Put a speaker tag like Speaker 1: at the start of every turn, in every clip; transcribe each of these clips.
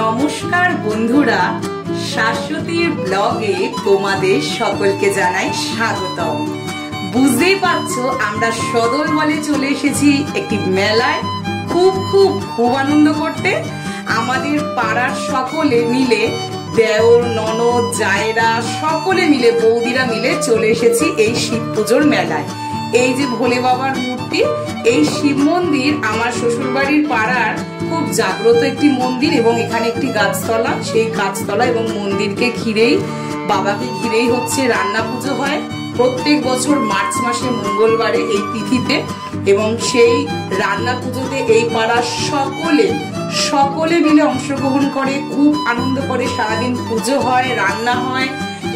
Speaker 1: নমস্কার বন্ধুরা, শাশ্বতীর ব্লগে তোমাদের সকলকে জানাই স্বাগতম। বুঝতেই পারছো আমরা সদল বলে চলে এসেছি একটি মেলায় খুব খুব খুব আনন্দ করতে। আমাদের পাড়ার সকলে মিলে, দেওর ননদ জায়েরা সকলে মিলে, বৌদিরা মিলে চলে এসেছি এই শিব পুজোর মেলায়। এই যে ভোলে বাবার মূর্তি, এই শিব মন্দির আমার শ্বশুরবাড়ির পাড়ার খুব জাগ্রত একটি মন্দির এবং এখানে একটি গাছতলা, সেই গাছতলা এবং মন্দিরকে ঘিরেই, বাবাকে ঘিরেই হচ্ছে রান্না পুজো হয় প্রত্যেক বছর মার্চ মাসে মঙ্গলবারে এই তিথিতে। এবং সেই রান্না পুজোতে এই পাড়ার সকলে মিলে অংশগ্রহণ করে, খুব আনন্দ করে। সারাদিন পুজো হয়, রান্না হয়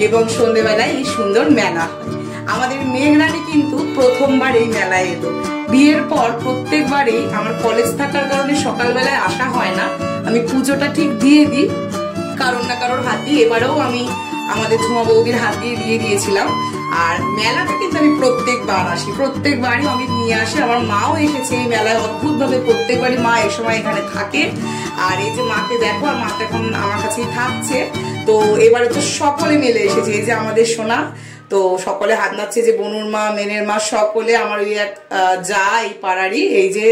Speaker 1: এবং সন্ধ্যেবেলায় এই সুন্দর মেলা হয়। আমাদের মেঘরানী কিন্তু প্রথমবার এই মেলায় এলো। বিয়ের পর প্রত্যেকবারেই আমার কলেজ থাকার কারণে সকালবেলায় আসা হয় না, আমি পুজোটা ঠিক দিয়ে দিই কারোর না কারোর হাত দিয়ে। এবারেও আমি আমাদের ঝুমা বৌদির হাত দিয়ে দিয়েছিলাম। আর মেলাটা কিন্তু আমি প্রত্যেকবার আসি, প্রত্যেকবারই অমিত নিয়ে আসে। আমার মাও এসেছে এই মেলায় অদ্ভুত ভাবে, প্রত্যেকবারই মা এই সময় এখানে থাকে। আর এই যে মাকে দেখো, আর মা তো এখন আমার কাছেই থাকছে। তো এবারে তো সকলে মিলে এসেছে। এই যে আমাদের সোনা, তো সকলে হাত নাচ্ছে, যে বনুর মা, মেনের মা, সকলে। আমার ওই এক যা এই পাড়ারই, এই যে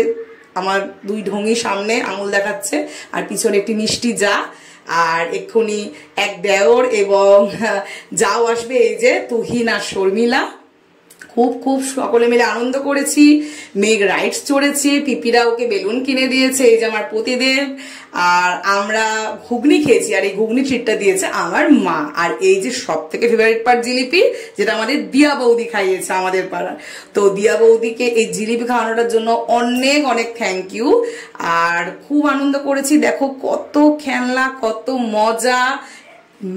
Speaker 1: আমার দুই ঢঙি সামনে আঙুল দেখাচ্ছে, আর পিছনে একটি মিষ্টি যা, আর এক্ষুনি এক দেওর এবং যাও আসবে, এই যে তুহিন আর শর্মিলা। খুব খুব সকলে মিলে আনন্দ করেছি। মেঘ রাইডস চড়েছে, পিপিরা ওকে বেলুন কিনে দিয়েছে, এই যে আমার পতিদেব। আর আমরা ঘুগনি খেয়েছি, আর এই ঘুগনি ট্রিটটা দিয়েছে আমার মা। আর এই যে সব থেকে ফেভারিট পার্ট জিলিপি, যেটা আমাদের দিয়া বৌদি খাইয়েছে আমাদের পাড়ার। তো দিয়া বৌদিকে এই জিলিপি খাওয়ানোটার জন্য অনেক অনেক থ্যাংক ইউ। আর খুব আনন্দ করেছি। দেখো কত খেলনা, কত মজা।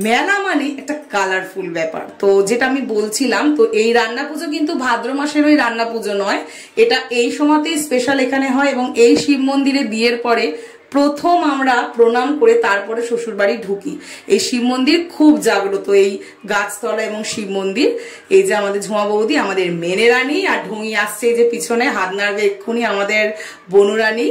Speaker 1: মেলা মানে একটা কালারফুল ব্যাপার। তো যেটা আমি বলছিলাম, তো এই রান্না পুজো কিন্তু ভাদ্র মাসের ওই রান্না পুজো নয়, এটা এই সময়তেই স্পেশাল এখানে হয়। এবং এই শিব মন্দিরে বিয়ের পরে প্রথম আমরা প্রণাম করে তারপরে শ্বশুর বাড়ি ঢুকি। এই শিব মন্দির খুব জাগ্রত, এই গাছতলা এবং শিব মন্দির। এই যে আমাদের ঝুমা বৌদি, আমাদের মেনে রানী, আর ঢুঙি আসছে এই যে পিছনে, হাত নাড়বে এক্ষুনি আমাদের বনুরানী।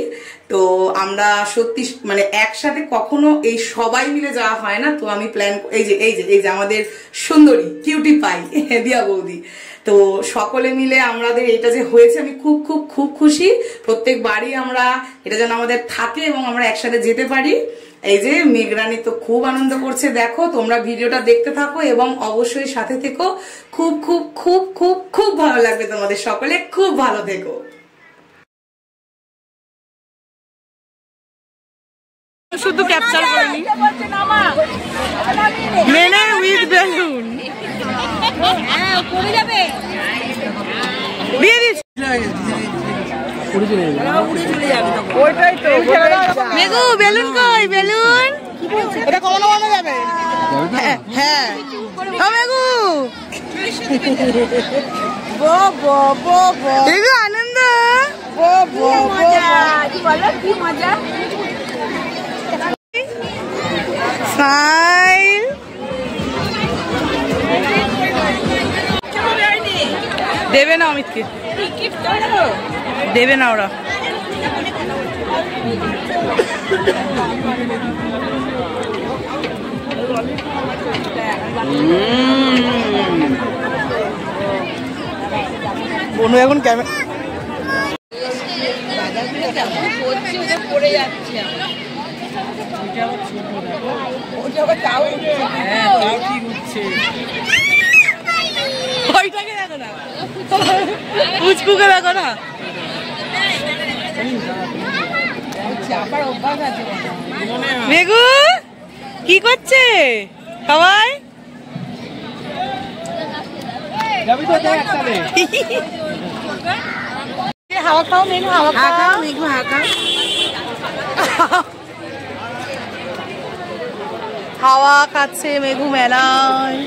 Speaker 1: তো আমরা সত্যি মানে একসাথে কখনো এই সবাই মিলে যাওয়া হয় না। তো আমি প্ল্যান, এই যে আমাদের সুন্দরী কিউটি পাই দিয়া বৌদি। তো সকলে মিলে আমাদের এটা যে হয়েছে, আমি খুব খুব খুব খুশি। প্রত্যেকবারই আমরা এটা যেন আমাদের থাকে এবং আমরা একসাথে যেতে পারি। এই যে মেঘরানী তো খুব আনন্দ করছে। দেখো তোমরা ভিডিওটা দেখতে থাকো এবং অবশ্যই সাথে থেকো। খুব খুব খুব খুব খুব ভালো লাগবে তোমাদের সকলে। খুব ভালো থেকো। শুধু ক্যাপচার করিনি, মেনে উইথ বেলুন দিয়ে দিচ্ছি। মেঘু বেলুন কই? বেলুন এটা কমানো বানানো যাবে? হ্যাঁ মেঘু, আনন্দ, কি মজা। দেবে না অমিতকে, দেবে না ওরা। বনু এখন ক্যামেরা পড়ে যাচ্ছে। ওইটাকে দেখো না, পুচকুকে দেখো না। মেঘু কি করছে সবাই? হাওয়া খাও মেঘু, হাওয়া খাও মেঘু, হাওয়া খাও। হাওয়া খাচ্ছে মেঘু মেলায়।